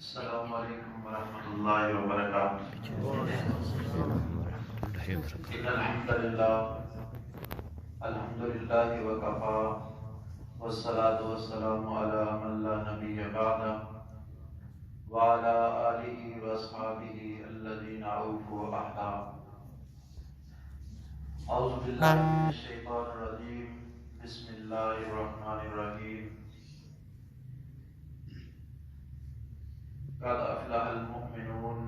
السلام علیکم ورحمۃ اللہ وبرکاتہ۔ ان الحمد للہ وکفا والصلاة والسلام علی من لا نبی بعدہ وعلی آلہ واصحابہ الذین اوفوا عہدہ۔ اعوذ باللہ من الشیطان الرجیم، بسم اللہ الرحمن الرحیم۔ قد افلح المؤمنون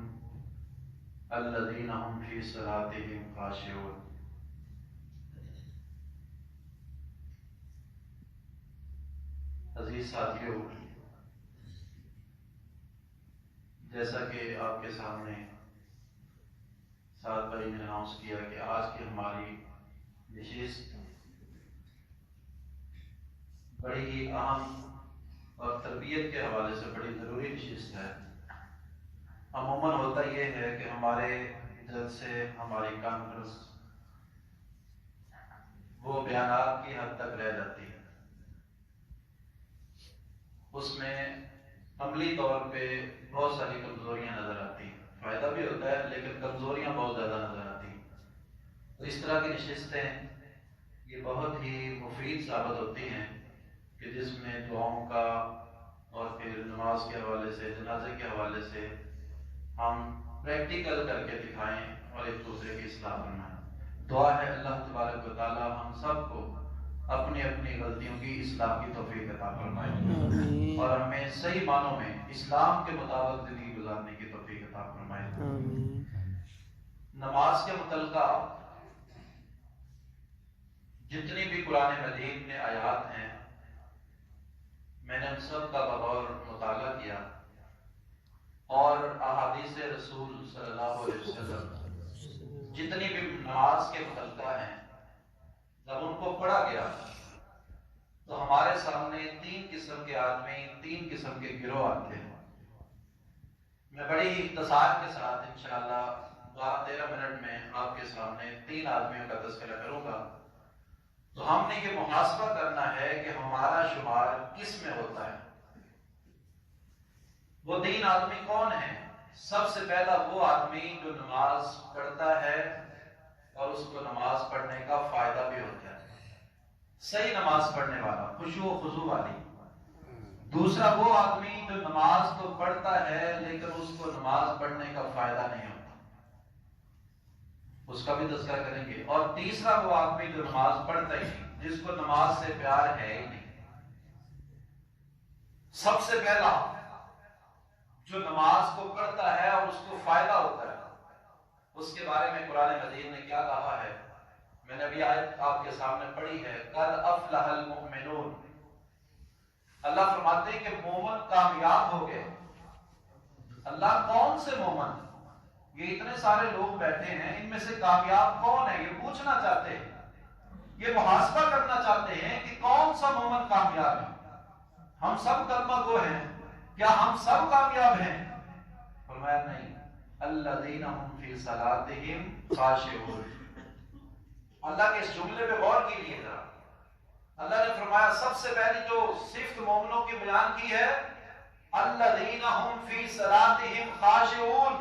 الذین هم فی صلاتهم خاشعون۔ عزیز ساتھیو، جیسا کہ آپ کے سامنے سعد بھائی نے اناؤنس کیا کہ آج کی ہماری نشست بڑی ہی اہم اور تربیت کے حوالے سے بڑی ضروری نشست ہے۔ عموماً ہوتا یہ ہے کہ ہمارے جلسے، ہماری کانفرنس وہ بیانات کی حد تک رہ جاتی ہے، اس میں عملی طور پہ بہت ساری کمزوریاں نظر آتی ہیں۔ فائدہ بھی ہوتا ہے لیکن کمزوریاں بہت زیادہ نظر آتی ہیں۔ تو اس طرح کی نشستیں یہ بہت ہی مفید ثابت ہوتی ہیں کہ جس میں دعاؤں کا اور پھر نماز کے حوالے سے، جنازے کے حوالے سے ہم پریکٹیکل کر کے دکھائیں اور ایک دوسرے کی اصلاح فرمائیں۔ دعا ہے اللہ تبارک و تعالی ہم سب کو اپنی اپنی غلطیوں کی اصلاح کی توفیق عطا فرمائے اور ہمیں صحیح معنوں میں اسلام کے مطابق زندگی گزارنے کی توفیق عطا فرمائے۔ نماز کے متعلقہ جتنی بھی قرآن مجید میں آیات ہیں، میں نے ان سب کا بغور مطالعہ کیا اور احادیث رسول صلی اللہ علیہ وسلم جتنی بھی نماز کے متعلقہ ہیں، جب ان کو پڑھا گیا تو ہمارے سامنے تین قسم کے آدمی، تین قسم کے گروہ آتے ہیں۔ میں بڑی ہی اختصار کے ساتھ انشاءاللہ 12-13 منٹ میں آپ کے سامنے تین آدمیوں کا تذکرہ کروں گا۔ تو ہم نے یہ محاسبہ کرنا ہے کہ ہمارا شمار کس میں ہوتا ہے۔ وہ تین آدمی کون ہیں؟ سب سے پہلا وہ آدمی جو نماز پڑھتا ہے اور اس کو نماز پڑھنے کا فائدہ بھی ہوتا ہے، صحیح نماز پڑھنے والا، خشوع و خضوع والی۔ دوسرا وہ آدمی جو نماز تو پڑھتا ہے لیکن اس کو نماز پڑھنے کا فائدہ نہیں ہوتا، اس کا بھی تذکرہ کریں گے۔ اور تیسرا وہ آدمی جو نماز پڑھتا ہی نہیں، جس کو نماز سے پیار ہے ہی نہیں۔ سب سے پہلا جو نماز کو پڑھتا ہے اور اس کو فائدہ ہوتا ہے، اس کے بارے میں قرآن مجید نے کیا کہا ہے؟ میں نے ابھی آیت آپ کے سامنے پڑھی ہے، قد افلح المؤمنون۔ اللہ فرماتے ہیں کہ مومن کامیاب ہو گئے۔ اللہ کون سے مومن؟ یہ اتنے سارے لوگ بیٹھے ہیں، ان میں سے کامیاب کون ہے؟ یہ پوچھنا چاہتے ہیں، یہ محاسبہ کرنا چاہتے ہیں کہ کون سا مومن کامیاب ہے۔ ہم سب کلمہ گو ہیں، کیا ہم سب کامیاب ہیں؟ فرمایا نہیں، الذین هم فی صلاتہم خاشعون۔ اللہ کے اس جملے پہ غور کیجیے ذرا۔ اللہ نے فرمایا سب سے پہلی جو صفت مومنوں کی بیان کی ہے، الذین هم فی صلاتہم خاشعون۔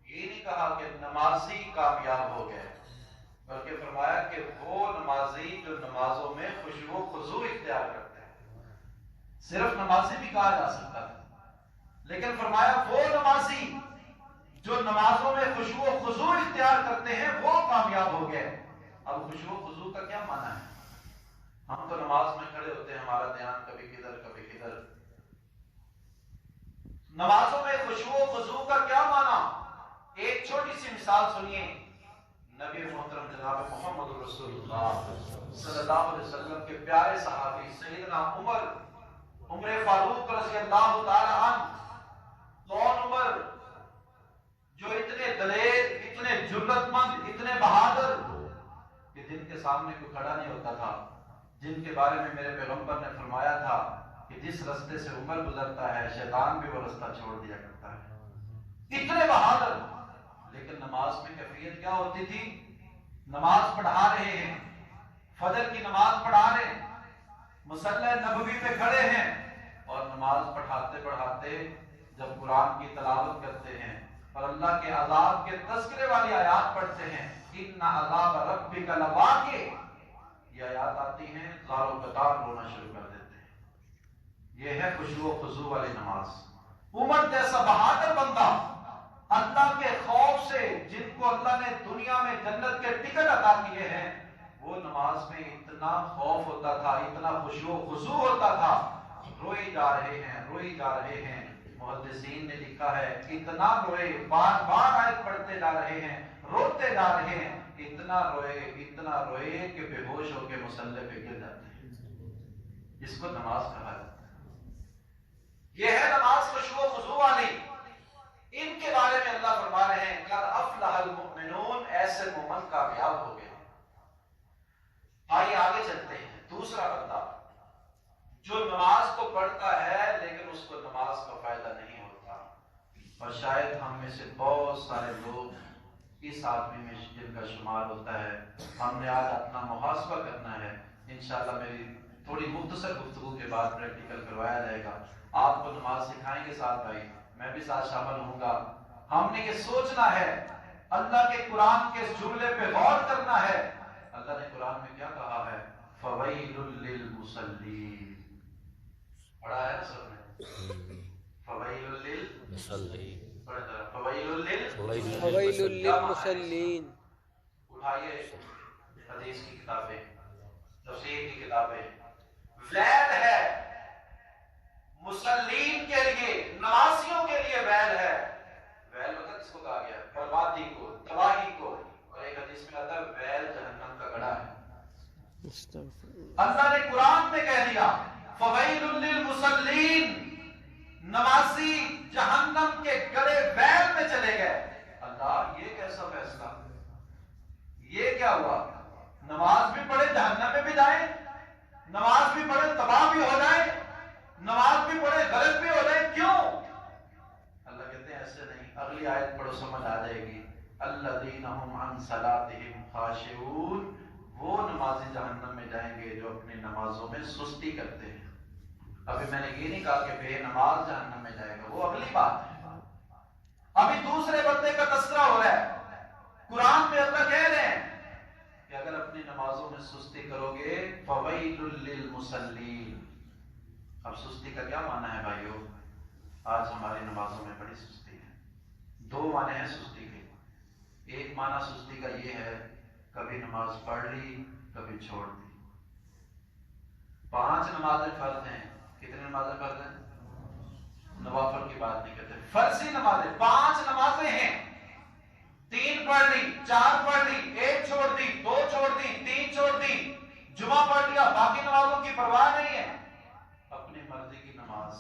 یہ نہیں کہا کہ نمازی کامیاب ہو گئے، بلکہ فرمایا کہ وہ نمازی جو نمازوں میں خشوع و خضوع اختیار کرتے ہیں۔ صرف نمازی بھی کہا جا سکتا ہے، لیکن فرمایا وہ نمازی جو نمازوں میں خشوع و خضوع اختیار کرتے ہیں وہ کامیاب ہو گئے۔ اب خشوع و خضوع کا کیا معنی ہے؟ ہم تو نماز میں کھڑے ہوتے ہیں، ہمارا دھیان کبھی کدھر کبھی کدھر۔ نمازوں میں خشوع و خضوع کا کیا معنی؟ ایک چھوٹی سی مثال سنیے۔ نبی محترم جناب محمد رسول اللہ صلی اللہ علیہ وسلم کے پیارے صحابی سیدنا عمر فاروق رضی اللہ تعالی عنہ، کون عمر جو اتنے دلیر، اتنے جرأت مند، اتنے بہادر کہ جن کے سامنے کوئی کھڑا نہیں ہوتا تھا، جن کے بارے میں میرے پیغمبر نے فرمایا تھا کہ جس رستے سے عمر گزرتا ہے شیطان بھی وہ رستہ چھوڑ دیا کرتا ہے۔ اتنے بہادر، لیکن نماز میں کیفیت کیا ہوتی تھی؟ نماز پڑھا رہے ہیں، فجر کی نماز پڑھا رہے ہیں، مصلی نبوی پہ کھڑے ہیں اور نماز پڑھاتے پڑھاتے جب قرآن کی تلاوت کرتے ہیں اور اللہ کے عذاب کے تذکرے والی آیات پڑھتے ہیں، ان عذاب ربک لواقع، یہ آیات آتی ہیں زار و قطار رونا شروع کر دیتے ہیں۔ یہ ہے خشوع و خضوع والی نماز۔ عمر جیسا بہادر بندہ اللہ کے خوف سے، جن کو اللہ نے دنیا میں جنت کے ٹکٹ عطا کیے ہیں، وہ نماز میں اتنا خوف ہوتا تھا، اتنا خشوع و خضوع ہوتا تھا، روئے جا رہے ہیں، روئے جا رہے ہیں۔ محدثین نے لکھا ہے اتنا روئے، بار بار آیت پڑھتے جا رہے ہیں، روتے جا رہے ہیں، اتنا روئے کہ بے ہوش ہو کے مصلی پہ گر جاتے ہیں۔ اس کو نماز کہا جاتا ہے۔ یہ ہے نماز خشوع و خضوع والی۔ ان کے بارے میں اللہ فرما رہے ہیں قد افلح المؤمنون، ایسے مومن کامیاب ہو گئے۔ آئیے آگے چلتے ہیں۔ دوسرا بندہ جو نماز کو پڑھتا ہے لیکن اس کو نماز کا فائدہ نہیں ہوتا، اور شاید ہم میں سے بہت سارے لوگ اس آدمی میں جن کا شمار ہوتا ہے۔ ہم نے آج اپنا محاسبہ کرنا ہے، انشاءاللہ میری تھوڑی مختصر گفتگو کے بعد پریکٹیکل کروایا جائے گا۔ آپ کو نماز سکھائیں گے ساتھ بھائی، میں بھی ساتھ شامل ہوں گا۔ ہم نے یہ سوچنا ہے، اللہ کے قرآن کے اس جملے پہ غور کرنا ہے۔ اللہ نے قرآن میں کیا کہا ہے؟ فَوَيْلٌ لِّلْمُصَلِّينَ، پڑھا ہے نا سب نے؟ فَوَيْلٌ لِّلْمُصَلِّينَ، فَوَيْلٌ لِّلْمُصَلِّينَ۔ اٹھائیے حدیث کی کتابیں، تفسیر کی کتابیں۔ ویل ہے مصلین کے لیے، نمازیوں کے لیے ویل ہے۔ ویل مطلب اس کو کہا گیا بربادی کو، تباہی کو، اور ایک حدیث میں آتا ہے ویل جہنم کا گڑھا ہے۔ اللہ نے قرآن میں کہہ دیا فَوَيْلٌ لِّلْمُصَلِّينَ، نمازی جہنم کے گڑھے ویل میں چلے گئے۔ اللہ یہ کیسا فیصلہ؟ یہ کیا ہوا؟ نماز بھی پڑھے جہنم میں بھی جائیں، نماز بھی پڑھے تباہ بھی ہو جائیں، نماز بھی پڑھے غلط بھی ہو جائے، کیوں؟ اللہ کہتے ہیں ایسے نہیں۔ اگلی آیت پڑھو سمجھ آ جائے گی۔ الذین ھم عن صلاتہم خاشعون، وہ نمازی جہنم میں جائیں گے جو اپنی نمازوں میں سستی کرتے ہیں۔ ابھی میں نے یہ نہیں کہا کہ بے نماز جہنم میں جائے گا، وہ اگلی بات ہے۔ ابھی دوسرے بندے کا تذکرہ ہو رہا ہے۔ قرآن میں اللہ کہہ رہے ہیں کہ اگر اپنی نمازوں میں سستی کرو گے فَوَيْلٌ لِّلْمُصَلِّينَ۔ اب سستی کا کیا معنی ہے بھائیو؟ آج ہماری نمازوں میں بڑی سستی ہے۔ دو معنی ہیں سستی کے۔ ایک معنی سستی کا یہ ہے کبھی نماز پڑھ لی کبھی چھوڑ دی۔ 5 نمازیں فرض ہیں۔ کتنے نمازیں فرض ہیں؟ نوافل کی بات نہیں کرتے، فرضی نمازیں 5 نمازیں ہیں۔ 3 پڑھ لی، 4 پڑھ لی، 1 چھوڑ دی، 2 چھوڑ دی، 3 چھوڑ دی، جمعہ پڑھ لیا، باقی نمازوں کی پرواہ نہیں ہے۔ اپنی مرضی کی نماز،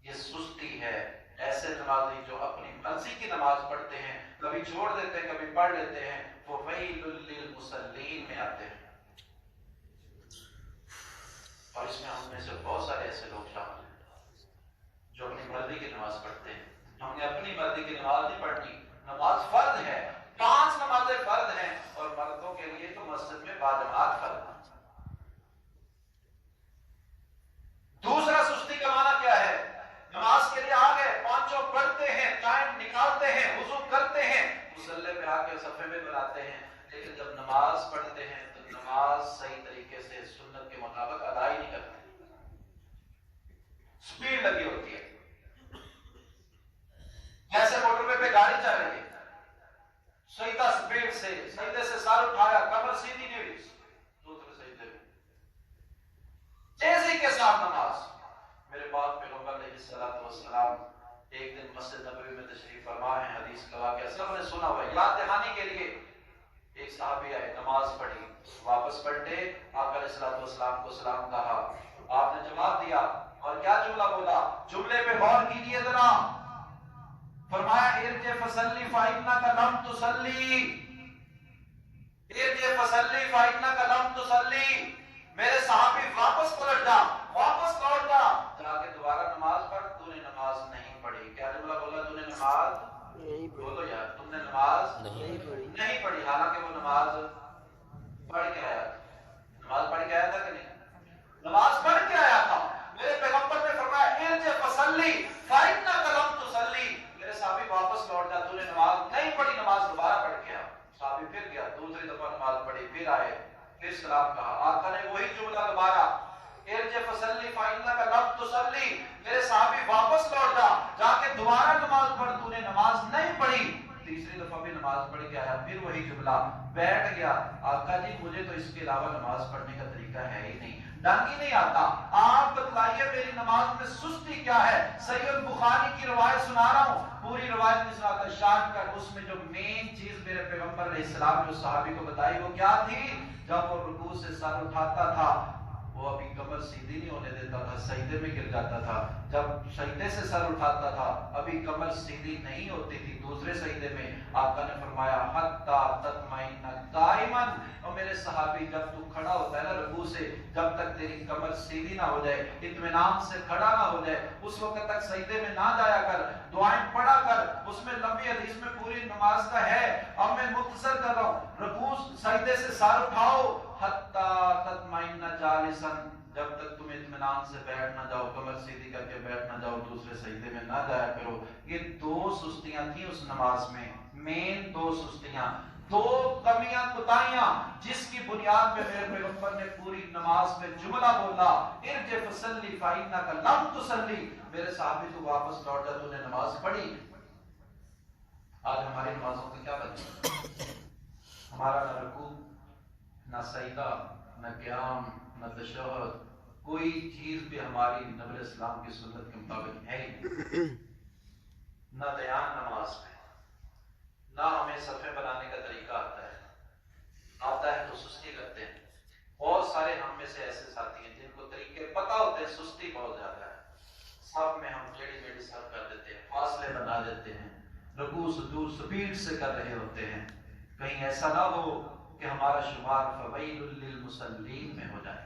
یہ سستی ہے۔ ایسے نمازی جو اپنی مرضی کی نماز پڑھتے ہیں، کبھی چھوڑ دیتے ہیں کبھی پڑھ لیتے ہیں، وہ وَيْلٌ لِّلْمُصَلِّينَ میں آتے ہیں۔ اور اس میں ہم میں سے بہت سارے ایسے لوگ شامل ہیں جو اپنی مرضی کی نماز پڑھتے ہیں۔ ہم نے اپنی مرضی کی نماز نہیں پڑھنی، نماز فرض ہے، 5 نمازیں فرض ہیں، اور مردوں کے لیے تو مسجد میں باجماعت فرض ہے۔ دوسرا سستی کا معنی کیا ہے؟ نماز کے لیے آ گئے، 5 پڑھتے ہیں، ٹائم نکالتے ہیں، وضو کرتے ہیں، مصلی پہ آ کے صفے میں بناتے ہیں، لیکن جب نماز پڑھتے ہیں تو نماز صحیح طریقے سے سنت کے مطابق ادا ہی نہیں کرتے، سپیڈ لگی ہوتی ہے، جیسے موٹر وے پہ گاڑی چل رہی ہے، سیدھا سپیڈ سے سجدے سے سر اٹھایا، کمر سیدھی نہیں ہوئی، دوسرے سجدے میں تیزی کے ساتھ نماز۔ میرے پاک پیغمبر علیہ الصلوۃ والسلام ایک دن مسجد نبوی میں تشریف فرما ہے، حدیث کا واقعہ سب نے سنا ہوا ہے، یاد دہانی کے لیے ایک صحابی آئے، نماز پڑھی، واپس پلٹے، آقا علیہ الصلوۃ والسلام کو سلام کہا، آپ نے جواب دیا، اور کیا جملہ بولا؟ جملے پہ غور کیجیے ذرا، فرمایا ارجع فصلی فإنک لم تصلی، ارجع فصلی فإنک لم تصلی، میرے صحابی واپس پلٹ جا، واپس لوٹ جا، جا کے دوبارہ نماز پڑھ، تو نے نماز نہیں پڑھی۔ کیا جملہ بولا؟ تو نے نماز نہیں پڑھی، بولو یار، تم نے نماز نہیں پڑھی، حالانکہ وہ نماز پڑھ کے آیا تھا۔ نماز پڑھ کے آیا تھا کہ نہیں؟ نماز پڑھ کے آیا تھا۔ میرے پیغمبر نے فرمایا ارجع فصلی فإنک فصلی فإنک لم تصلی، میرے صحابی واپس لوٹ جا کے دوبارہ نماز پڑھ، تو نے نماز نہیں پڑھی۔ تیسری دفعہ بھی نماز پڑھ کے آیا، پھر وہی جملہ، بیٹھ گیا، آقا جی مجھے تو اس کے علاوہ نماز پڑھنے کا طریقہ ہے ہی نہیں، ڈنگ ہی نہیں آتا، آپ بتلائیے میری نماز میں سستی کیا ہے۔ صحیح البخاری کی روایت سنا رہا ہوں، پوری روایت نہیں سناتا، شارٹ کٹ، اس میں جو مین چیز میرے پیغمبر علیہ السلام نے اس صحابی کو بتائی وہ کیا تھی؟ جب وہ رکوع سے سر اٹھاتا تھا وہ ابھی کمر سیدھی نہیں ہونے دیتا تھا، سجدے میں گر جاتا تھا، جب سجدے سے سر اٹھاتا تھا ابھی کمر سیدھی نہیں ہوتی تھی، دوسرے سجدے میں آقا نے فرمایا حتی تطمئن قائما، اور میرے صحابی جب تو کھڑا ہوتا ہے نا رکوع سے، جب تک تیری کمر سیدھی نہ ہو جائے، اطمینان سے کھڑا نہ ہو جائے، اس وقت تک سجدے میں نہ جایا کر، دعائیں پڑھا کر، اس میں لمبی حدیث میں پوری نماز کا ہے، اب میں مختصر کر رہا ہوں، رکوع سجدے سے سر اٹھاؤ حتی تطمئن جالسا، جب تک تم اطمینان سے بیٹھ نہ جاؤ، کمر سیدھی کر کے بیٹھ نہ جاؤ، دوسرے سجدے میں نہ جایا کرو۔ یہ دو سستیاں تھیں اس نماز میں، مین دو سستیاں، دو کمیاں کوتاہیاں، جس کی بنیاد پہ میرے پیغمبر نے پوری نماز میں جملہ بولا ارجع فصلی فإنک لم تصلی، میرے صحابی تو واپس لوٹ جا، تو نے نماز پڑھی۔ آج ہماری نمازوں کا کیا بنے؟ ہمارا نہ رکوع، نہ سجدہ، نہ قیام، نہ تشہد، کوئی چیز بھی ہماری نبی اسلام کی سنت کے مطابق ہے ہی نہیں، نہ دھیان نماز میں، نہ ہمیں صفحے بنانے کا طریقہ آتا ہے تو سستی کرتے ہیں۔ بہت سارے ہم میں سے ایسے ساتھی ہیں جن کو طریقے پتہ ہوتے ہیں، سستی بہت زیادہ ہے، سب میں ہم ٹیڑھی میڑھی سب کر دیتے ہیں، فاصلے بنا دیتے ہیں، رکوع سجود سپیڈ سے کر رہے ہوتے ہیں، کہیں ایسا نہ ہو کہ ہمارا شمار فویل للمصلین میں ہو جائے۔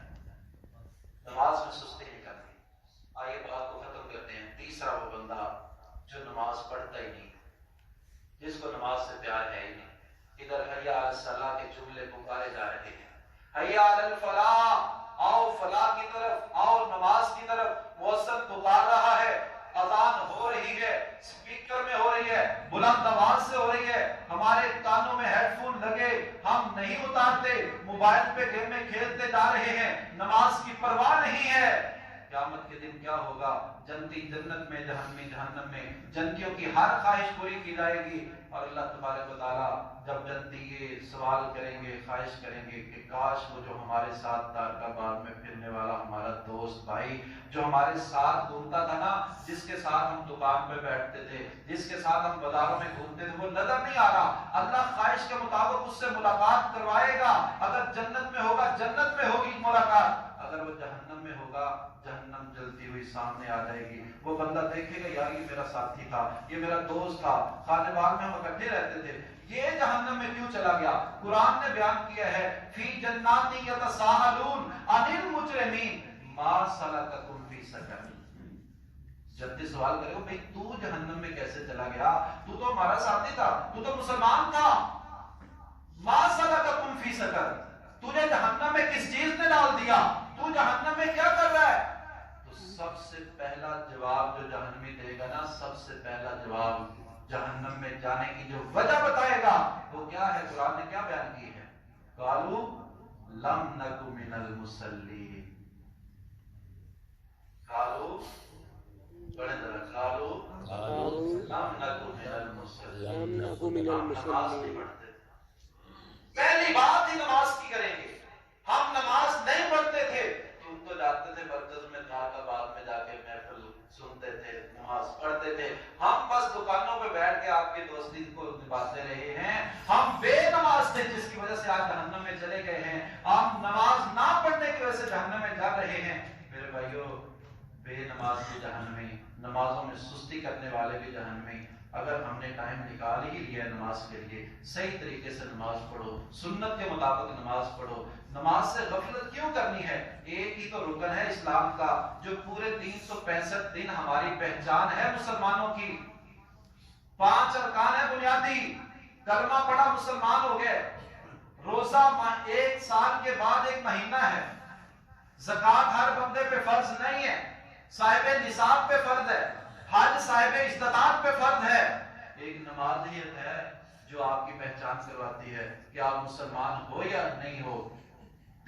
نماز میں سستی نہیں کرنی۔ آئیے بات کو ختم کرتے ہیں۔ تیسرا وہ بندہ جو نماز پڑھتا ہی نہیں، جس کو نماز سے پیار ہے ہی نہیں، ادھر حی علی الصلاۃ کے جملے پکارے جا رہے ہیں، حی علی الفلاح، آؤ فلاح کی طرف، آؤ نماز کی طرف، مؤذن پکار رہا ہے، اذان ہو رہی ہے، اسپیکر میں ہو رہی ہے، بلند آواز سے ہو رہی ہے، ہمارے کانوں میں ہیڈ فون لگے، ہم نہیں اتارتے، موبائل پہ گیمیں کھیلتے جا رہے ہیں، نماز کی پرواہ نہیں ہے۔ قیامت کے دن کیا ہوگا؟ جنتی جنت میں، جہنمی جہنم میں، جنتیوں کی ہر خواہش پوری کی جائے گی، اور اللہ تبارک و تعالیٰ جب جنتی یہ سوال کریں گے، خواہش کریں گے کہ کاش وہ جو ہمارے ساتھ تارکاباد میں پھرنے والا ہمارا دوست بھائی جو ہمارے ساتھ گھومتا تھا نا، جس کے ساتھ ہم دکان پہ بیٹھتے تھے، جس کے ساتھ ہم بازاروں میں گھومتے تھے، وہ نظر نہیں آ رہا، اللہ خواہش کے مطابق اس سے ملاقات کروائے گا۔ اگر جنت میں ہوگا جنت میں ہوگی ملاقات، اگر وہ جہنم میں ہوگا جہنم جلتی ہوئی سامنے آ جائے گی۔ وہ بندہ دیکھے گا یار یہ میرا ساتھی تھا، یہ میرا دوست تھا، خانے باغ میں ہم اکٹھے رہتے تھے، یہ جہنم میں کیوں چلا گیا؟ قرآن نے بیان کیا ہے فی جنات یتساءلون عن المجرمین ما سلککم فی سقر، جنتی سوال کرے گا بھئی تو جہنم میں کیسے چلا گیا؟ تو تو ہمارا ساتھی تھا، تو تو مسلمان تھا، ما سلککم فی سقر، تجھے جہنم میں کس چیز نے ڈال دیا؟ تو جہنم میں کیا کر رہا ہے؟ تو سب سے پہلا جواب جو جہنمی دے گا نا، سب سے پہلا جواب جہنم میں جانے کی جو وجہ بتائے گا وہ کیا ہے؟ قرآن نے کیا بیان کی ہے؟ قالوا لم نک من المصلین، قالوا بڑے ذرا، قالوا لم نک من المصلین، نماز نہیں پڑھتے، پہلی بات ہی نماز کی کریں گے، ہم نماز نہیں پڑھتے تھے، تم تو جاتے تھے مرکز میں، تارکاباد میں جا کے محفل سنتے تھے، نماز پڑھتے تھے، ہم بس دکانوں پہ بیٹھ کے آپ کی دوستی کو نبھاتے رہے ہیں، ہم بے نماز تھے جس کی وجہ سے آج جہنم میں چلے گئے ہیں، ہم نماز نہ پڑھنے کی وجہ سے جہنم میں جا رہے ہیں۔ میرے بھائیو، بے نماز بھی جہنمی، نمازوں میں سستی کرنے والے بھی جہنمی۔ اگر ہم نے ٹائم نکال ہی لیا ہے نماز کے لیے، صحیح طریقے سے نماز پڑھو، سنت کے مطابق نماز پڑھو۔ نماز سے غفلت کیوں کرنی ہے؟ ایک ہی تو رکن ہے اسلام کا جو پورے 365 دن ہماری پہچان ہے مسلمانوں کی، 5 ارکان ہے بنیادی، کلمہ پڑھا مسلمان ہو گئے، روزہ 1 سال کے بعد 1 مہینہ ہے، زکوٰۃ ہر بندے پہ فرض نہیں ہے، صاحب نصاب پہ فرض ہے، حج صاحب استطاعت پہ فرض ہے، ایک نمازیت ہے جو آپ کی پہچان کرواتی ہے کہ آپ مسلمان ہو یا نہیں ہو۔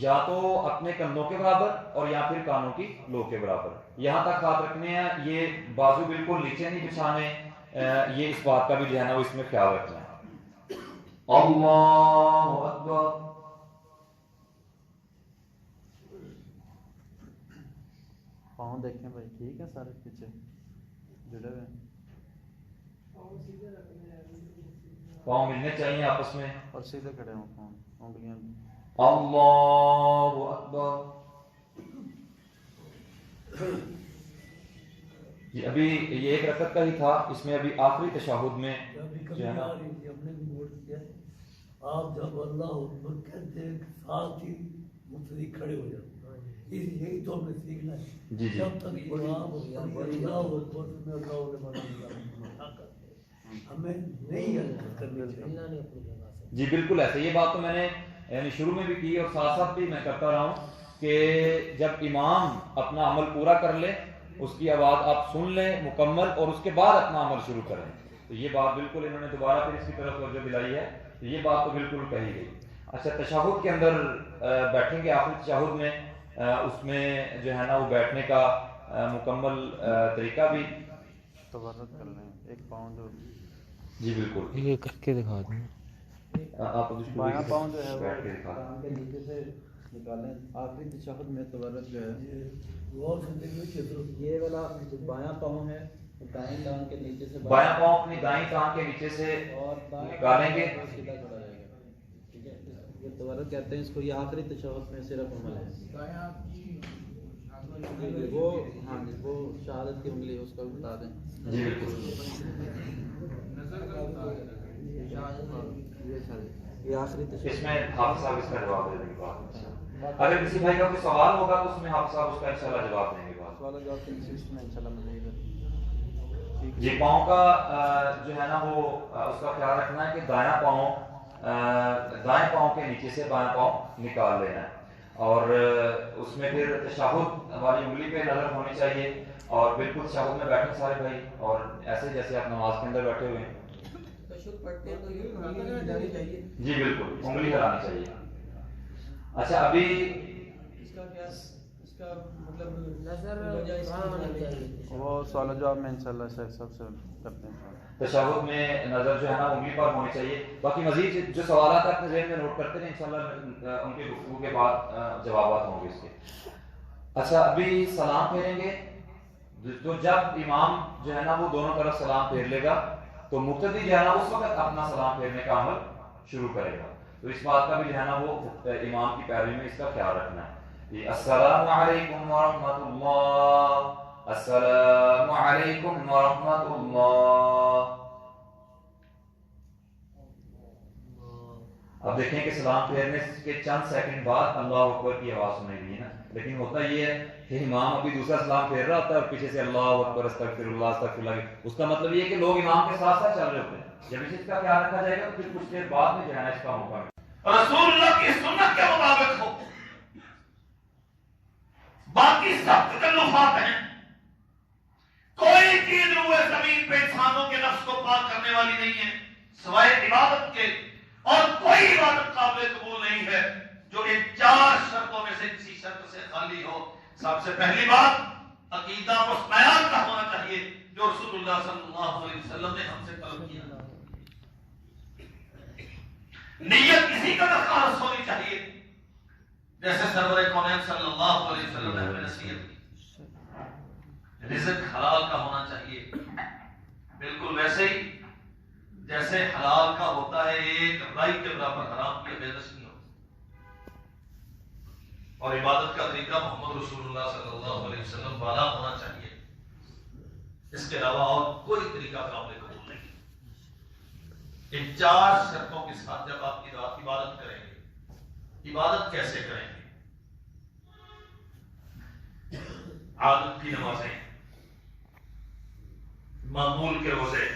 یا تو اپنے کندھوں کے برابر اور یا پھر کانوں کی لو کے برابر، یہاں تک ہاتھ رکھنے ہیں، یہ بازو بالکل نیچے نہیں بچھانے، یہ اس بات کا بھی جو ہے نا وہ اس میں خیال رکھنا ہے۔ اللہ اکبر۔ پاؤں دیکھیں بھائی، ٹھیک ہے سارے پیچھے جڑے ہوئے ہیں، پاؤں ملنے چاہیے آپس میں، اور سیدھے کھڑے ہوں پاؤں، انگلیاں۔ اللہ اکبر۔ یہ ابھی یہ ایک رکعت کا ہی تھا، اس میں ابھی آخری تشہد میں جو ہے نا آپ جب اللہ اکبر کہتے ہیں ساتھ ہی مسری کھڑے ہو جاتے ہیں، یہی تو ہمیں سیکھنا ہے۔ جی جی جب تک امام اللہ اکبر میں اللہ کرتے ہمیں نہیں کرنی چاہیے۔ جی بالکل ایسے، یہ بات تو میں نے یعنی شروع میں بھی کی اور ساتھ ساتھ بھی میں کرتا رہا ہوں کہ جب امام اپنا عمل پورا کر لے، اس کی آواز آپ سن لیں مکمل اور اس کے بعد اپنا عمل شروع کریں، تو یہ بات بالکل انہوں نے دوبارہ پھر اس کی طرف توجہ دلائی ہے، تو یہ بات تو بالکل کہی گئی۔ اچھا تشہد کے اندر بیٹھیں گے آخری تشہد میں، اس میں جو ہے نا وہ بیٹھنے کا مکمل طریقہ بھی تورک کر لیں، ایک پاؤں جو جی بالکل یہ کر کے دکھا دیں۔ آپ بایاں پاؤں جو ہے بیٹھ کے دکھا وہ کان کے نیچے سے نکالیں، آخری تشہد میں تورک جو ہے غور سے دیکھو کہ یہ والا جو بایاں پاؤں ہے دائیں ٹانگ کے نیچے سے بایاں پاؤں اپنی دائیں ٹانگ کے نیچے سے اور نکالیں گے، سیدھا کھڑا رہے گا، ٹھیک ہے، یہ تورک کہتے ہیں اس کو، یہ آخری تشہد میں صرف عمل ہے۔ وہ ہاں جی وہ شہادت کی انگلی اس کو بتا دیں۔ جی بالکل یہ آخری اس تشہد میں حافظ صاحب اس کا جواب دے دیں گے بعد۔ اگر کسی بھائی کا کوئی سوال ہوگا تو اس میں حافظ صاحب اس کا انشاءاللہ جواب دیں گے بعد۔ والا جواب کی نشست میں انشاءاللہ مزید ٹھیک جی پاؤں کا جو ہے نا وہ اس کا خیال رکھنا ہے کہ دائیں پاؤں کے نیچے سے بائیں پاؤں نکال لینا ہے، اور اس میں پھر تشہد ہماری انگلی پہ نظر ہونی چاہیے، اور بالکل تشہد میں بیٹھے سارے بھائی، اور ایسے جیسے آپ نماز کے اندر بیٹھے ہوئے ہیں۔ جی بالکل انگلی ہلانی چاہیے۔ اچھا ابھی وہ سوال جواب میں انشاءاللہ شیخ صاحب سے کرتے ہیں۔ تشہد میں نظر جو ہے نا انگلی پر ہونی چاہیے، باقی مزید جو سوالات اپنے ذہن میں نوٹ کرتے ہیں انشاءاللہ ان کے گفتگو کے بعد جوابات ہوں گے اس کے۔ اچھا ابھی سلام پھیریں گے، تو جب امام جو ہے نا وہ دونوں طرف سلام پھیر لے گا تو مقتدی جو ہے نا اس وقت اپنا سلام پھیرنے کا عمل شروع کرے گا، تو اس بات کا بھی جو ہے نا وہ امام کی پیروی میں اس کا خیال رکھنا ہے۔ السلام علیکم ورحمۃ اللہ، السلام علیکم ورحمۃ اللہ۔ اب دیکھیں کہ سلام پھیرنے کے چند سیکنڈ بعد اللہ اکبر کی آواز سنائی دی ہے نا، لیکن ہوتا یہ ہے کہ امام ابھی دوسرا سلام پھیر رہا ہوتا ہے اور پیچھے سے اللہ اکبر استغفر اللہ استغفر اللہ، اس کا مطلب یہ ہے کہ لوگ امام کے ساتھ ساتھ چل رہے ہوتے ہیں، جب اس کا خیال رکھا جائے گا تو پھر کچھ دیر بعد میں جو ہے نا اس کا موقع ملے۔ رسول اللہ کی سنت کے مطابق ہو، باقی سب تکلفات ہیں، کوئی چیز روئے زمین پہ انسانوں کے نفس کو پاک کرنے والی نہیں ہے سوائے عبادت کے، اور کوئی عبادت قابل قبول نہیں ہے جو ان چار شرطوں میں سے کسی شرط سے خالی ہو۔ سب سے پہلی بات عقیدہ اس بیان کا ہونا چاہیے جو رسول اللہ صلی اللہ علیہ وسلم نے ہم سے طلب کیا، نیت کسی کا خالص ہونی چاہیے جیسے سرور کونین صلی اللہ علیہ وسلم نے ہمیں نصیحت کی، رزق حلال کا ہونا چاہیے، بالکل ویسے ہی جیسے حلال کا ہوتا ہے ایک رائی کے برابر حرام کی بےدس نہیں ہوتی، اور عبادت کا طریقہ محمد رسول اللہ صلی اللہ علیہ وسلم والا ہونا چاہیے، اس کے علاوہ اور کوئی طریقہ قابل قبول نہیں۔ ان چار شرطوں کے ساتھ جب آپ کی عبادت کریں گے، عبادت کیسے کریں گے؟ عادت کی نمازیں، معمول کے روزے،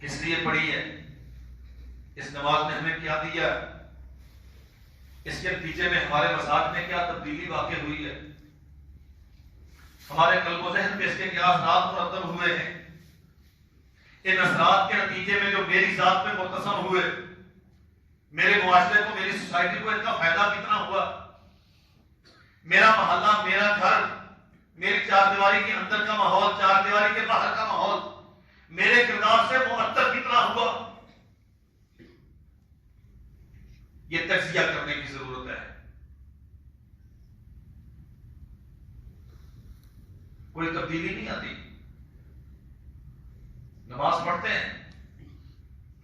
کس لیے پڑھی ہے؟ اس نماز نے ہمیں کیا دیا؟ اس کے نتیجے میں ہمارے مزاج میں کیا تبدیلی واقع ہوئی ہے؟ ہمارے قلب و ذہن پہ اس کے کیا اثرات مرتب ہوئے ہیں؟ ان اثرات کے نتیجے میں جو میری ذات پہ مرتسم ہوئے میرے معاشرے کو, میری سوسائٹی کو اس کا فائدہ کتنا ہوا, میرا محلہ, میرا گھر, میری چار دیواری کے اندر کا ماحول, چار دیواری کے باہر کا ماحول میرے کردار سے مؤثر کتنا ہوا, یہ تجزیہ کرنے کی ضرورت ہے. کوئی تبدیلی نہیں آتی. نماز پڑھتے ہیں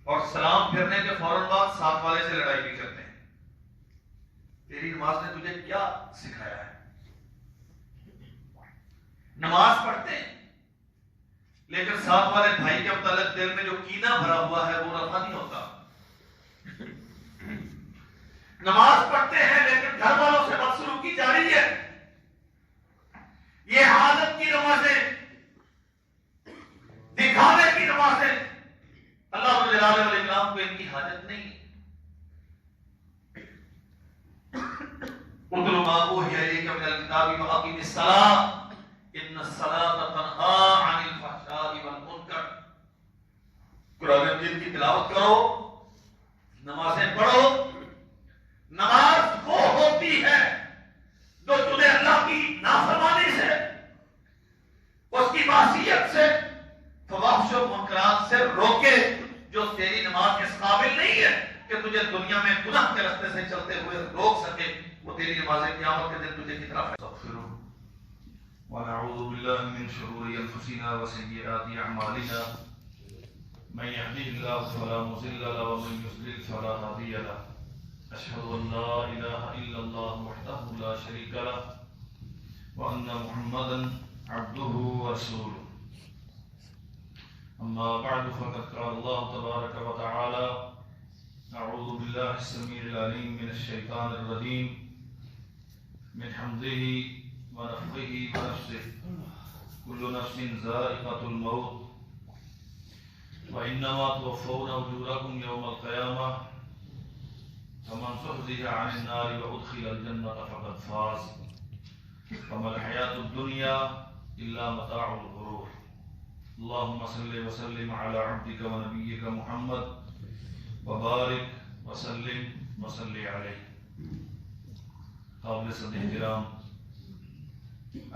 اور سلام پھرنے کے فوراً بعد ساتھ والے سے لڑائی بھی کرتے ہیں. تیری نماز نے تجھے کیا سکھایا ہے؟ نماز پڑھتے ہیں لیکن ساتھ والے بھائی کے متعلق دل میں جو کینہ بھرا ہوا ہے وہ رفع نہیں ہوتا. نماز پڑھتے ہیں لیکن گھر والوں سے بدسلوکی جاری ہے. یہ حاجت کی نمازیں, دکھانے کی نمازیں, اللہ جلالہ والاکرام کو ان کی حاجت نہیں. اتل ما اوحی الیک من الکتاب واقم الصلاۃ ان الصلاۃ تنہی عن الفحشاء والمنکر. قرآن مجید کی تلاوت کرو, نمازیں پڑھو. نماز وہ ہوتی ہے جو تمہیں اللہ کی نافرمانی سے, اس کی معصیت سے, فواحش و منکرات سے روکے, جو تیری نماز اس قابل نہیں ہے کہ تجھے دنیا میں گناہ کے راستے سے چلتے ہوئے روک سکے. وہ تیری نمازیں قیامت کے دن تجھے کتنا فائدہ. ونعوذ باللہ من شرور انفسنا وسیئات اعمالنا من يهده الله فلا مضل له ومن يضلل فلا هادي له. اشهد ان لا اله الا الله وحده لا شريك له وان محمدا عبده ورسوله. اما بعد فقد قال الله تبارك وتعالى اعوذ بالله السميع العليم من الشيطان الرجيم من حمده ونفخه ونفسه كل نفس ذائقة الموت وإنما توفون أجوركم يوم القيامة فمن زحزح عن النار وأدخل الجنة فقد فاز وما الحياة الدنيا إلا متاع الغرور. اللهم صل وسلم على عبدك ونبيك محمد وبارك وسلم وصل عليه. قابل صد احترام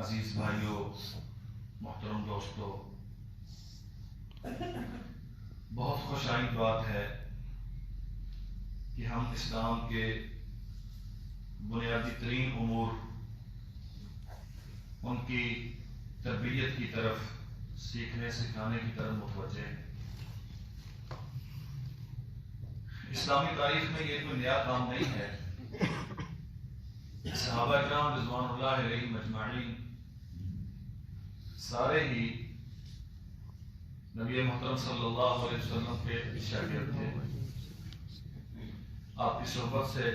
عزیز بھائیوں, محترم دوستو, بہت خوش آئند بات ہے کہ ہم اسلام کے بنیادی ترین امور, ان کی تربیت کی طرف, سیکھنے سکھانے کی طرف متوجہ ہیں. اسلامی تاریخ میں یہ کوئی نیا کام نہیں ہے. صحابہ کرام رضوان اللہ علیہم اجمعین سارے ہی نبی محترم صلی اللہ علیہ وسلم کے شاگرد تھے. آپ کی صحبت سے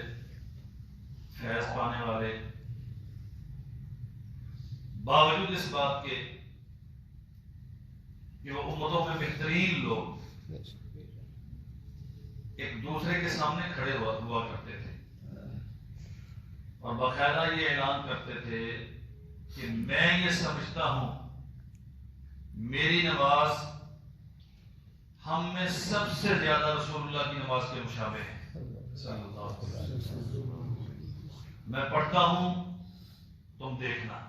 فیض پانے والے, باوجود اس بات کے کہ وہ امتوں میں بہترین لوگ ایک دوسرے کے سامنے کھڑے ہوا کرتے تھے اور باقاعدہ یہ اعلان کرتے تھے کہ میں یہ سمجھتا ہوں میری نماز ہم میں سب سے زیادہ رسول اللہ کی نماز کے مشابہ ہے. صلی اللہ علیہ وسلم. میں پڑھتا ہوں, تم دیکھنا.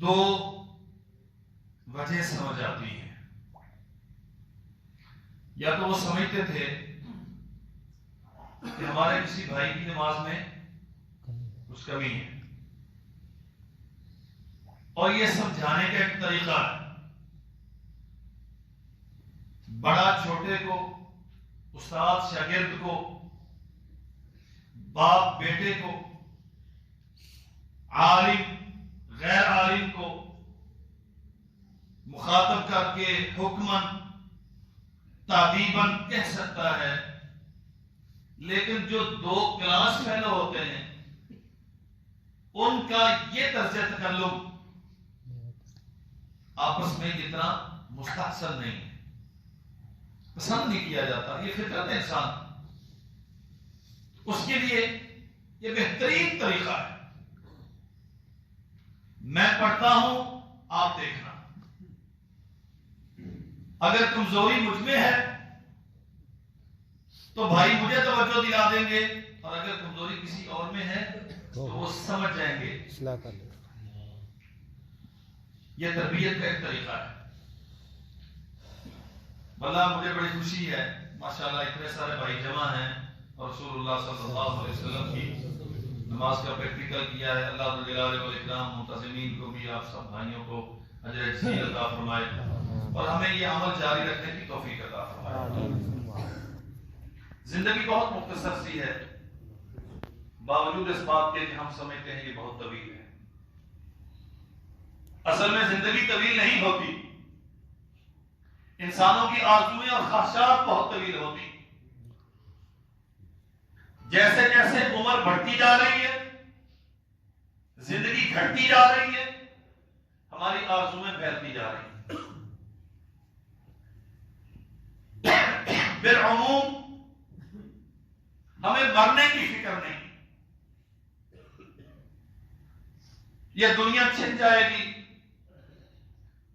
دو وجہ سمجھ آتی ہیں. یا تو وہ سمجھتے تھے کہ ہمارے کسی بھائی کی نماز میں کچھ کمی ہے, اور یہ سمجھانے کا ایک طریقہ ہے. بڑا چھوٹے کو, استاد شاگرد کو, باپ بیٹے کو, عالم غیر عالم کو مخاطب کر کے حکمن تعدیباً کہہ سکتا ہے, لیکن جو دو کلاس فیلو ہوتے ہیں ان کا یہ طرز تکلم آپس میں اتنا مستحسن نہیں ہے, پسند نہیں کیا جاتا. یہ فطرت انسان, اس کے لیے یہ بہترین طریقہ ہے. میں پڑھتا ہوں, آپ دیکھنا. اگر کمزوری مجھ میں ہے تو بھائی مجھے توجہ دلا دیں گے، اور اگر کمزوری کسی اور میں ہے تو وہ سمجھ جائیں گے۔ اصلاح کر لیں۔ یہ تربیت کا ایک طریقہ ہے۔ واللہ مجھے بڑی خوشی ہے، ماشاءاللہ اتنے سارے بھائی جمع ہیں اور رسول اللہ صلی اللہ علیہ وسلم کی نماز کا پریکٹیکل کیا ہے۔ اللہ جلالہ والاکرام منتظمین کو بھی، آپ سب بھائیوں کو اجر جزیل عطا فرمائے اور ہمیں یہ عمل جاری رکھنے کی توفیق عطا فرمائے۔ زندگی بہت مختصر سی ہے، باوجود اس بات کے کہ ہم سمجھتے ہیں یہ بہت طویل ہے۔ اصل میں زندگی طویل نہیں ہوتی، انسانوں کی آرزویں اور خواہشات بہت طویل ہوتی۔ جیسے جیسے عمر بڑھتی جا رہی ہے، زندگی گھٹتی جا رہی ہے، ہماری آرزویں پھیلتی جا رہی ہیں۔ بالعموم ہمیں مرنے کی فکر نہیں، یہ دنیا چھن جائے گی،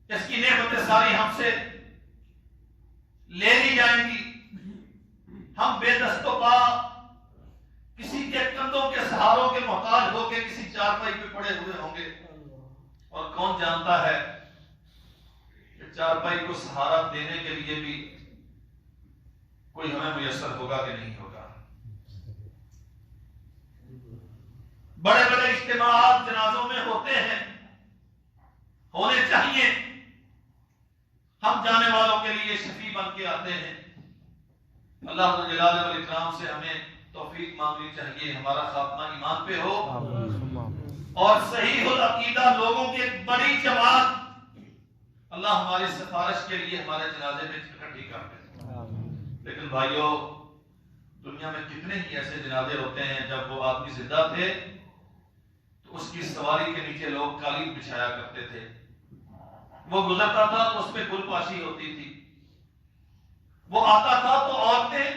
اس کی نعمتیں ساری ہم سے لے لی جائیں گی، ہم بے دست و پا کسی کے کندھوں کے سہاروں کے محتاج ہو کے کسی چارپائی پہ پڑے ہوئے ہوں گے، اور کون جانتا ہے کہ چارپائی کو سہارا دینے کے لیے بھی کوئی ہمیں میسر ہوگا کہ نہیں ہوگا۔ بڑے بڑے اجتماعات جنازوں میں ہوتے ہیں، ہونے چاہیے، ہم جانے والوں کے لیے شفیع بن کے آتے ہیں۔ اللہ جلالہ والاکرام سے ہمیں توفیق مانگنی چاہیے، ہمارا خاتمہ ایمان پہ ہو اور صحیح العقیدہ لوگوں کی ایک بڑی جماعت اللہ ہماری سفارش کے لیے ہمارے جنازے میں اکٹھی کر دے۔ لیکن بھائیو، دنیا میں کتنے ہی ایسے جنازے ہوتے ہیں جب وہ آدمی زندہ تھے تو اس کی سواری کے نیچے لوگ قالین بچھایا کرتے تھے، وہ گزرتا تھا تو اس پہ گل پاشی ہوتی تھی، وہ آتا تھا تو عورتیں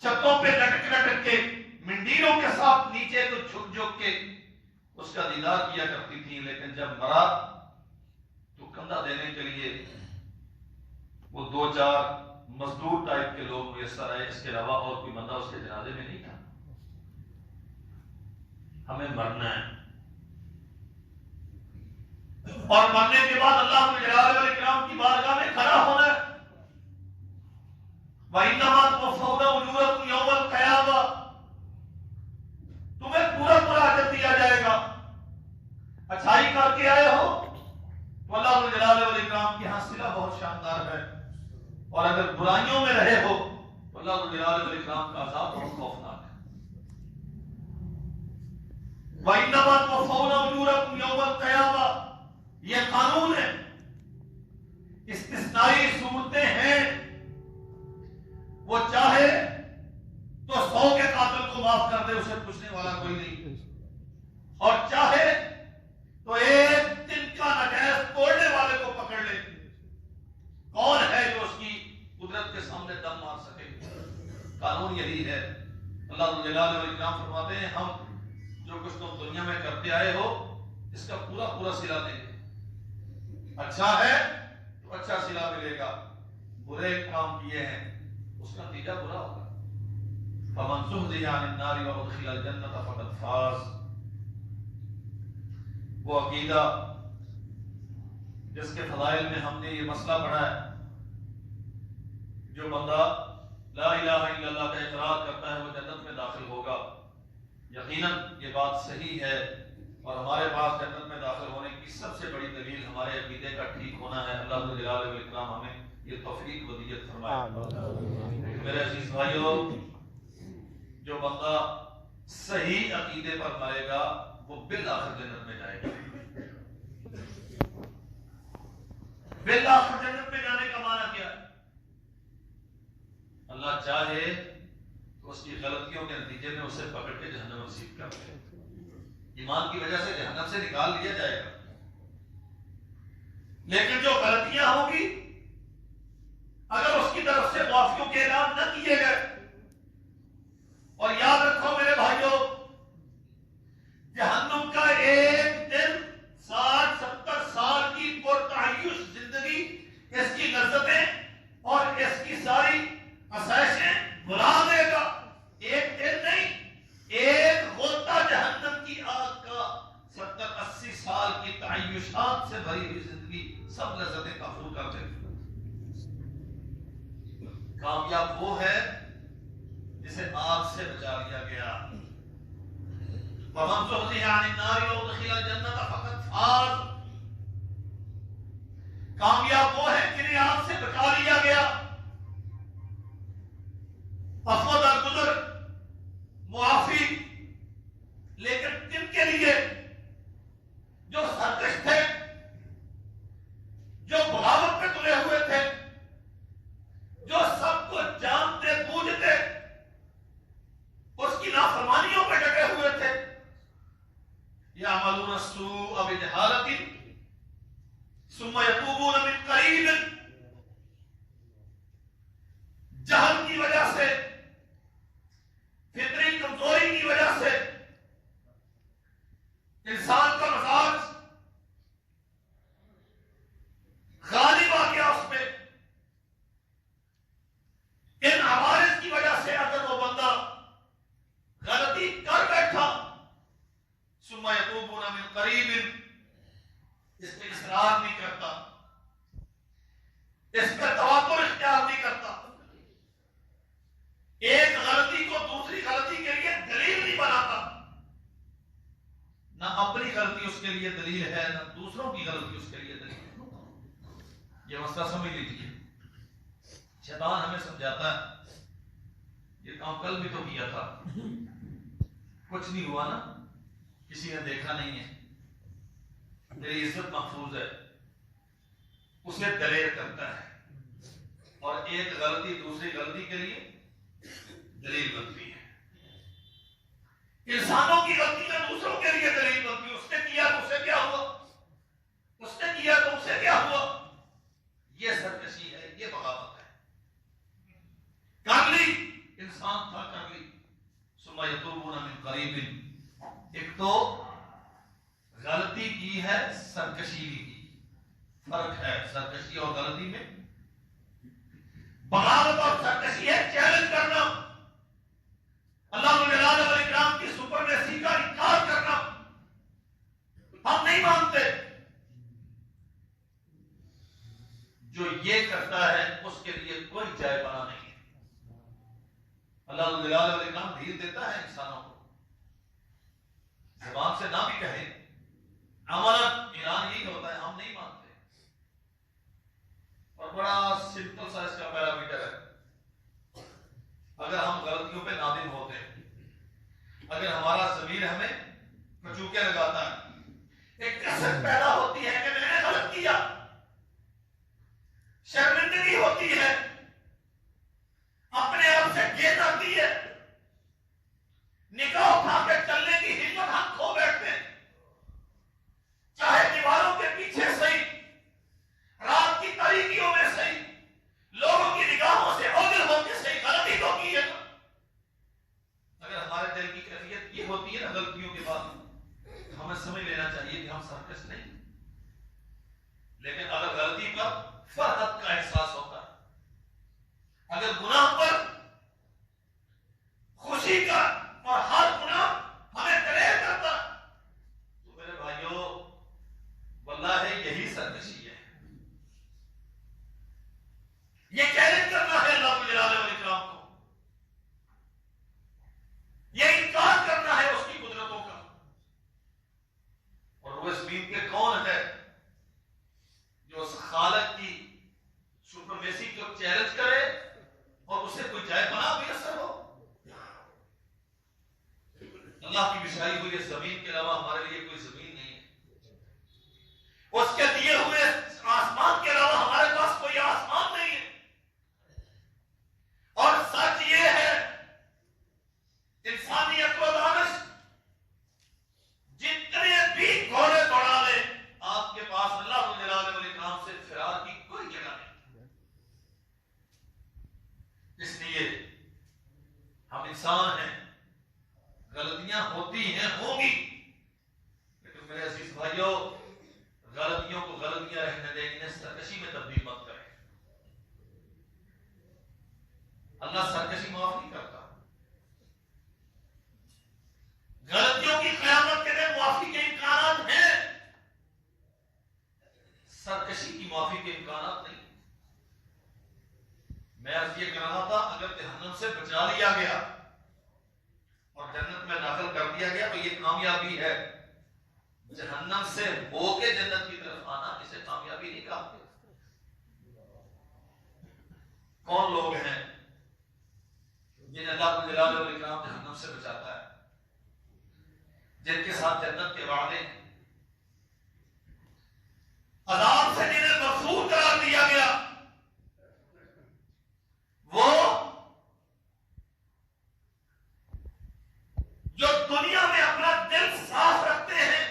چھتوں پہ لٹک لٹک کے منڈیروں کے ساتھ نیچے کو جھک جھک کے اس کا دیدار کیا کرتی تھی۔ لیکن جب مرا تو کندھا دینے کے لیے وہ دو چار مزدور ٹائپ کے لوگ میسر آئے، اس کے علاوہ اور کوئی بندہ اس کے جنازے میں نہیں تھا۔ ہمیں مرنا ہے، اور مرنے کے بعد اللہ جلالہ والاکرام کی بارگاہ میں کھڑا ہونا ہے۔ وَإِنَّمَا تُوَفَّوْنَ أُجُورَكُمْ يَوْمَ الْقِيَامَةِ، تمہیں پورا پورا اجر دیا جائے گا۔ اچھائی کر کے آئے ہو تو اللہ جلالہ والاکرام کی یہاں صلہ بہت شاندار ہے، اور اگر برائیوں میں رہے ہو تو اللہ جلالہ والاکرام کا عذاب بہت خوفناک ہے۔ وَإِنَّمَا تُوَفَّوْنَ أُجُورَكُمْ يَوْمَ الْقِيَامَةِ، یہ قانون ہے، استثنائی صورتیں ہیں، وہ چاہے تو 100 کے قاتل کو معاف کر دے، اسے پوچھنے والا کوئی نہیں، اور چاہے تو ایک دن کا نجائز توڑنے والے کو پکڑ لے۔ کون ہے جو اس کی قدرت کے سامنے دم مار سکے؟ قانون یہی ہے۔ اللہ جلالہ والاکرام فرماتے ہیں ہم جو کچھ تم دنیا میں کرتے آئے ہو اس کا پورا پورا صلہ دیں گے۔ اچھا ہے تو اچھا صلہ ملے گا، برے کام کیے ہیں اس کا نتیجہ برا ہوگا۔ فَمَنْ زُحْزِحَ عَنِ النَّارِ وَأُدْخِلَ الْجَنَّةَ فَقَدْ فَازَ، وہ عقیدہ جس کے فضائل میں ہم نے یہ مسئلہ پڑھا ہے، جو بندہ لا الہ الا اللہ کا اقرار کرتا ہے وہ جنت میں داخل ہوگا۔ یقیناً یہ بات صحیح ہے، اور ہمارے پاس جنت میں داخل ہونے کی سب سے بڑی دلیل ہمارے عقیدے کا ٹھیک ہونا ہے۔ اللہ جلالہ والاکرام ہمیں یہ توفیق ودیت فرمائے۔ میرے عزیز بھائیوں، جو بندہ صحیح عقیدے پر مرے گا وہ بالآخر جنت میں جائے گا۔ بالآخر جنت میں جانے کا معنی کیا ہے؟ اللہ چاہے تو اس کی غلطیوں کے نتیجے میں اسے پکڑ کے جہنم نصیب کر دے، ایمان کی وجہ سے جہنم سے نکال لیا جائے گا۔ لیکن جو غلطیاں ہوں گی اگر اس کی طرف سے معافیوں کے اعلان نہ کیے گئے، اور یاد رکھو میرے بھائیوں، جہنم کا ایک دن 60-70 سال کی پرتعیش زندگی اس کی لذتیں لذات سے بھری ہوئی زندگی سب لذتیں قبول کر دے. کامیاب وہ ہے جسے آگ سے بچا لیا گیا. وَمَنْ زُحْزِحَ عَنِ النَّارِ وَأُدْخِلَ الْجَنَّةَ فَقَدْ فَازَ. کامیاب وہ ہے جنہیں آگ سے بچا لیا گیا. عفو درگزر معافی، لیکن کن کے لیے؟ جو سرکش تھے، جو بغاوت پہ تلے ہوئے تھے، جو سب کو جانتے بوجھتے اس کی نافرمانیوں پہ ڈٹے ہوئے تھے. يَعْمَلُونَ السُّوءَ بِجَهَالَةٍ ثُمَّ يَتُوبُونَ مِنْ قَرِيبٍ. جہل کی وجہ سے، فطری کمزوری کی وجہ سے انسان کا مزاج غالب آ گیا اس میں. ان عوارض کی وجہ سے اگر وہ بندہ غلطی کر بیٹھا، ثم یتوبون من قریب، اس پہ اصرار نہیں کرتا، اس پہ تواتر اختیار نہیں کرتا، ایک غلطی کو دوسری غلطی کے لیے دلیل نہیں بناتا. نہ اپنی غلطی اس کے لیے دلیل ہے، نہ دوسروں کی غلطی اس کے لیے دلیل ہے. یہ مسئلہ سمجھ لیجیے. شیطان ہمیں سمجھاتا ہے یہ کام کل بھی تو کیا تھا، کچھ نہیں ہوا نا، کسی نے دیکھا نہیں ہے، میری عزت محفوظ ہے. اسے دلیر کرتا ہے اور ایک غلطی دوسری غلطی کے لیے دلیل بنتی ہے. انسانوں کی غلطی میں دوسروں کے لیے دلیل بنتی ہے. اس نے کیا تو اسے کیا ہوا، اس نے کیا تو اسے کیا ہوا. یہ سرکشی ہے، یہ بغاوت ہے. کر لی، انسان تھا، کر لی. ثم یتوبون من قریب. ایک تو غلطی کی ہے، سرکشی بھی کی. فرق ہے سرکشی اور غلطی میں. بغاوت اور سرکشی ہے چیلنج کرنا، اللہ جلال و اکرام کی سپرمیسی کا انکار کرنا. ہم نہیں مانتے. جو یہ کرتا ہے اس کے لیے کوئی جائے بنا نہیں ہے. اللہ جلال و اکرام ڈھیل دیتا ہے انسانوں کو، زبان سے نہ بھی کہے، عملاً اعلان یہی ہوتا ہے ہم نہیں مانتے. اور بڑا سمپل سا اس کا پیرامیٹر ہے. اگر ہم غلطیوں پہ نادم ہوتے ہیں، اگر ہمارا ضمیر ہمیں کچوکے لگاتا ہے، ایک کثرت پیدا ہوتی ہے کہ میں نے غلط کیا، شرمندگی ہوتی ہے، اپنے آپ سے گیٹ آتی ہے، نگاہ اٹھا کے چلنے کی ہمت ہم کھو بیٹھتے ہیں. چاہے دیواروں کے پیچھے صحیح، رات کی تاریکیوں میں صحیح، لوگوں کی نگاہوں سے اوجل ہو کے صحیح، غلطی تو کی ہے. اگر ہمارے دل کی کیفیت یہ ہوتی ہے نا غلطیوں کے بعد، ہمیں سمجھ لینا چاہیے کہ ہم سرکش نہیں. لیکن اگر غلطی پر فرحت کا احساس ہوتا ہے، اگر گناہ پر خوشی کا اور ہر گناہ ہمیں دلیر کرتا ہے، تو میرے بھائیوں واللہ یہی سرکشی ہے. یہ چیلنج کرنا ہے اللہ جلال و اکرام کو، یہ انکار کرنا ہے اس کی قدرتوں کا. اور وہ زمین کے کون ہے جو اس خالق کی سپرمیسی کو چیلنج کرے اور اسے کوئی جائے بنا بھی اثر ہو. اللہ کی بچھائی ہوئی اس زمین کے علاوہ ہمارے لیے کوئی زمین نہیں ہے. اس کے دیے ہوئے آسمان کے علاوہ ہمارے پاس کوئی آسمان نہیں ہے. اور سچ یہ ہے انسانیت کو دانش جتنے بھی گھوڑے دوڑا لے، آپ کے پاس اللہ جلال و اکرام سے فرار کی کوئی جگہ نہیں. اس لیے ہم انسان ہیں، غلطیاں ہوتی ہیں، ہوں گی، لیکن میرے عزیز بھائیوں غلطیوں کو غلطیاں رہنے دیں، انہیں سرکشی میں تبدیل مت کریں. اللہ سرکشی معاف نہیں کرتا. غلطیوں کی قیامت کے دن معافی کے امکانات ہیں، سے بچا لیا گیا اور جنت میں داخل کر دیا گیا تو یہ کامیابی ہے. جہنم سے ہو کے جنت کی طرف آنا اسے کامیابی نہیں کہا. کون لوگ ہیں جنہیں اللہ جلال و اکرام جہنم سے بچاتا ہے، جن کے ساتھ جنت کے وعدے ہیں، عذاب سے جنہیں مغفور قرار دیا گیا، وہ جو دنیا میں اپنا دل صاف رکھتے ہیں،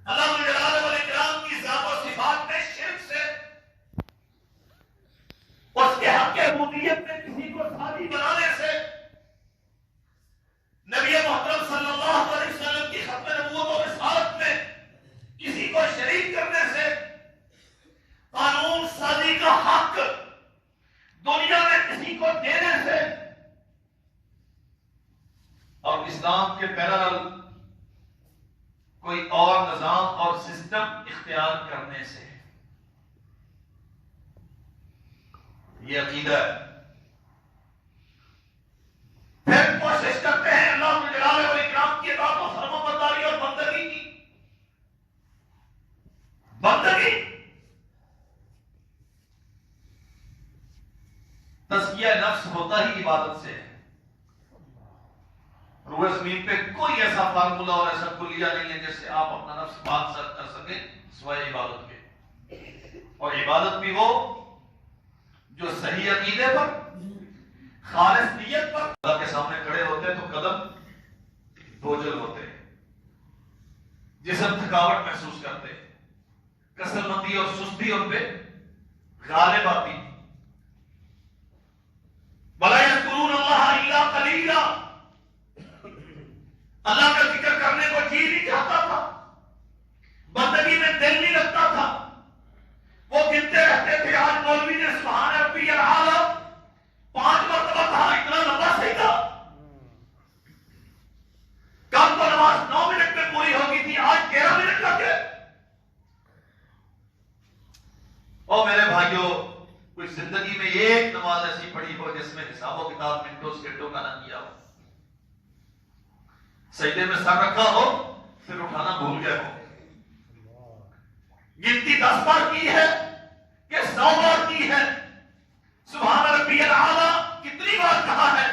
اللہ جلال و اکرام کی ذات و صفات میں شرک سے، اس کے حق ربوبیت میں کسی کو ثابت بنانے سے، نبی محترم صلی اللہ علیہ وسلم کی ختم نبوت و رسالت میں کسی کو شریک کرنے سے، قانون سازی کا حق دنیا میں کسی کو دینے سے، اور اسلام کے پیرالل کوئی اور نظام اور سسٹم اختیار کرنے سے. یہ عقیدہ ہے. پھر کوشش کرتے ہیں اللہ جلال و اکرام کی اطاعت و فرمانبرداری اور بندگی کی. بندگی تزکیہ نفس ہوتا ہی عبادت سے ہے. روح زمین پہ کوئی ایسا فارمولہ اور ایسا کلیہ نہیں ہے جس سے آپ اپنا نفس پاک کر سکیں سوائے عبادت کے. اور عبادت بھی وہ جو صحیح عقیدے پر، خالص نیت پر اللہ کے سامنے کھڑے ہوتے ہیں تو قدم بوجھل ہوتے ہیں، جسم تھکاوٹ محسوس کرتے ہیں، کسل مندی اور سستی ان پہ غالب آتی. وَلَا يَذْكُرُونَ اللَّهَ إِلَّا قَلِيلًا. اللہ کا ذکر کرنے کو جی نہیں چاہتا تھا، بندگی میں دل نہیں لگتا تھا. وہ گنتے رہتے تھے. آج مولوی نے سبحان ربی الاعلی 5 مرتبہ کہا، اتنا لمبا سجدہ. کل تو نماز 9 منٹ میں پوری ہوگی تھی، آج 11 منٹ لگ گئے. اور میرے بھائیوں، کوئی زندگی میں ایک نماز ایسی پڑھی ہو جس میں حساب و کتاب منٹوں سیکنڈوں کا نہ کیا ہو، سجدے میں سر رکھا ہو پھر اٹھانا بھول گئے ہو، گنتی 10 بار کی ہے کہ 100 بار کی ہے، سبحان ربی الاعلی کتنی بار کہا ہے،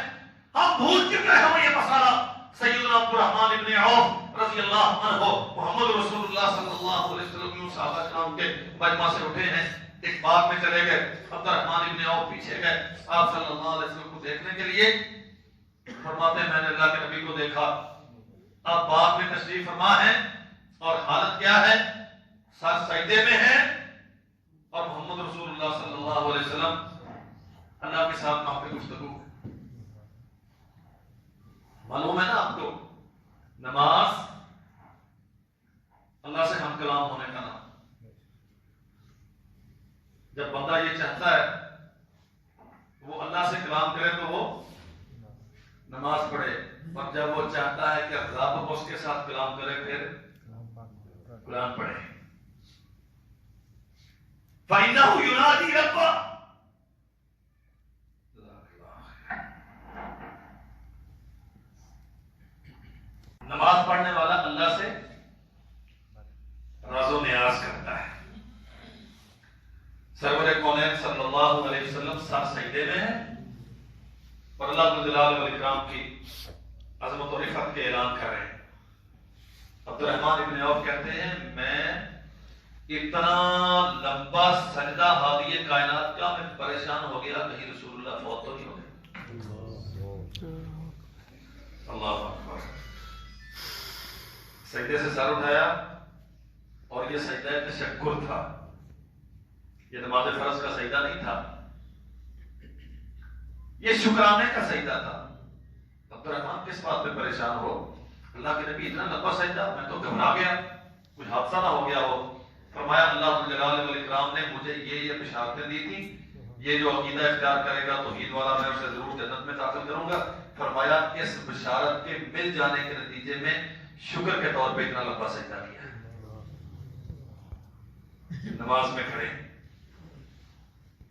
ہم بھول چکے ہیں یہ مسئلہ. سیدنا عبد الرحمن ابن عوف رضی اللہ عنہ محمد رسول اللہ صلی اللہ علیہ وسلم صحابہ کرام کے مجمع سے اٹھے ہیں، ایک باغ میں چلے گئے. عبد الرحمن ابن عوف پیچھے گئے آپ صلی اللہ علیہ وسلم کو دیکھنے کے لیے. فرماتے ہیں میں نے اللہ کے نبی کو دیکھا، آپ باغ میں تشریف فرما ہیں اور حالت کیا ہے، سر سجدے میں ہے اور محمد رسول اللہ صلی اللہ علیہ وسلم اللہ کے ساتھ وہاں پہ گفتگو. معلوم ہے نا آپ کو، نماز اللہ سے ہم کلام ہونے کا نام. جب بندہ یہ چاہتا ہے وہ اللہ سے کلام کرے تو وہ نماز پڑھے، اور جب وہ چاہتا ہے کہ رب اس کے ساتھ کلام کرے پھر قرآن پڑھے. فَإِنَّهُ يُنَادِي رَبَّهُ. نماز پڑھنے والا اللہ سے راز و نیاز کرتا ہے. سرور کونین صلی اللہ علیہ وسلم سر سجدے میں ہے اور اللہ جلال و اکرام کی عظمت و رفعت کے اعلان کر رہے ہیں. عبد الرحمن ابن عوف کہتے ہیں میں اتنا لمبا سجدہ ہادی کائنات کا میں پریشان ہو گیا کہیں رسول اللہ فوت تو نہیں ہو گئے. اللہ اکبر. سجدے سے سر اٹھایا اور یہ سجدہ تشکر تھا، یہ نماز فرض کا سجدہ نہیں تھا، یہ شکرانے کا سجدہ تھا. عبد الرحمن کس بات پہ پریشان ہو، اللہ کے نبی اتنا لمبا سجدہ، میں تو گھبرا گیا کچھ حادثہ نہ ہو گیا ہو. فرمایا اللہ جلال والاکرام نے مجھے یہ بشارتیں دی تھی، یہ جو عقیدہ اختیار کرے گا توحید والا میں اسے ضرور جنت میں داخل کروں گا. فرمایا اس بشارت کے مل جانے کے نتیجے میں شکر کے طور پہ اتنا لمبا سجدہ کیا. نماز میں کھڑے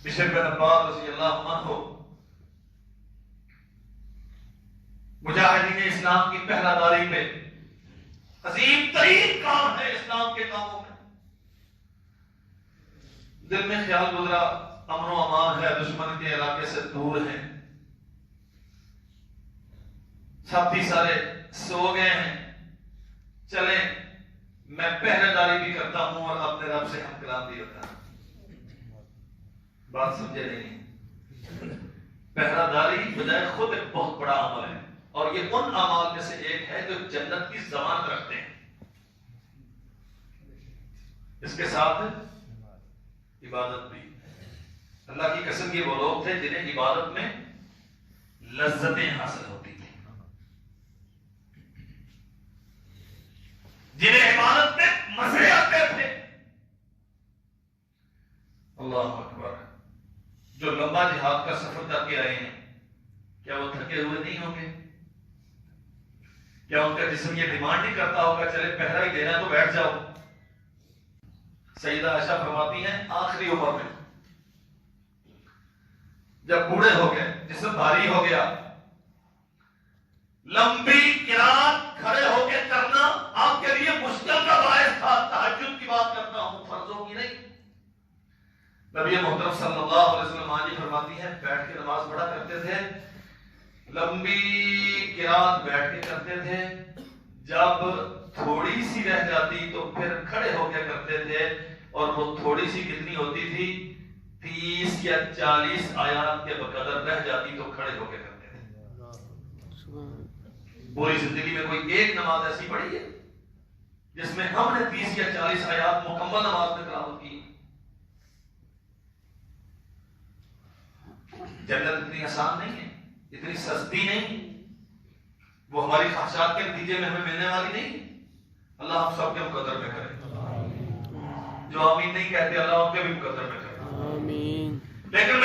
بشر بن عباس رضی اللہ عنہ مجاہدین اسلام کی پہلا داری پہ عظیم ترین کام ہے اسلام کے کاموں میں. دل میں خیال گزرا امن و امان ہے، دشمن کے علاقے سے دور ہیں، ساتھی سارے سو گئے ہیں، چلیں میں پہرے داری بھی کرتا ہوں اور اپنے رب سے ہم کلام بھی ہوتا ہوں. بات سمجھے نہیں؟ پہرا داری بجائے خود ایک بہت بڑا عمل ہے، اور یہ ان اعمال میں سے ایک ہے جو جنت کی ضمانت رکھتے ہیں. اس کے ساتھ عبادت بھی. اللہ کی قسم یہ وہ لوگ تھے جنہیں عبادت میں لذتیں حاصل ہوتی تھیں، جنہیں عبادت میں مزے آتے تھے. اللہ اکبر. جو لمبا جہاد کا سفر کر کے آئے ہیں، کیا وہ تھکے ہوئے نہیں ہوں گے؟ کیا ان کا جسم یہ ڈیمانڈ نہیں کرتا ہوگا چلے پہرا ہی دینا تو بیٹھ جاؤ؟ سیدہ عائشہ فرماتی ہیں آخری عمر میں جب بوڑھے ہو گئے، جسم بھاری ہو گیا، لمبی قرات کھڑے ہو کے کرنا آپ کے لیے مشکل کا باعث تھا. تہجد کی بات کرتا ہوں، فرضوں کی نہیں. نبی محترم صلی اللہ علیہ وسلم آج فرماتی ہیں بیٹھ کے نماز پڑھا کرتے تھے، لمبی قرات بیٹھ کے کرتے تھے، جب تھوڑی سی رہ جاتی تو پھر کھڑے ہو کے کرتے تھے، اور وہ تھوڑی سی کتنی ہوتی تھی؟ 30 یا 40 آیات کے بقدر رہ جاتی تو کھڑے ہو کے کرتے تھے. پوری زندگی میں کوئی ایک نماز ایسی پڑھی ہے جس میں ہم نے 30 یا 40 آیات مکمل نماز میں تلاوت کی؟ جنت اتنی آسان نہیں ہے، اتنی سستی نہیں، وہ ہماری خواہشات کے نتیجے میں ہمیں ملنے والی نہیں. اللہ ہم سب کے مقدر میں کرے. جو آمین نہیں کہتے اللہ ان کے بھی مقدر میں کرے. آمین. لیکن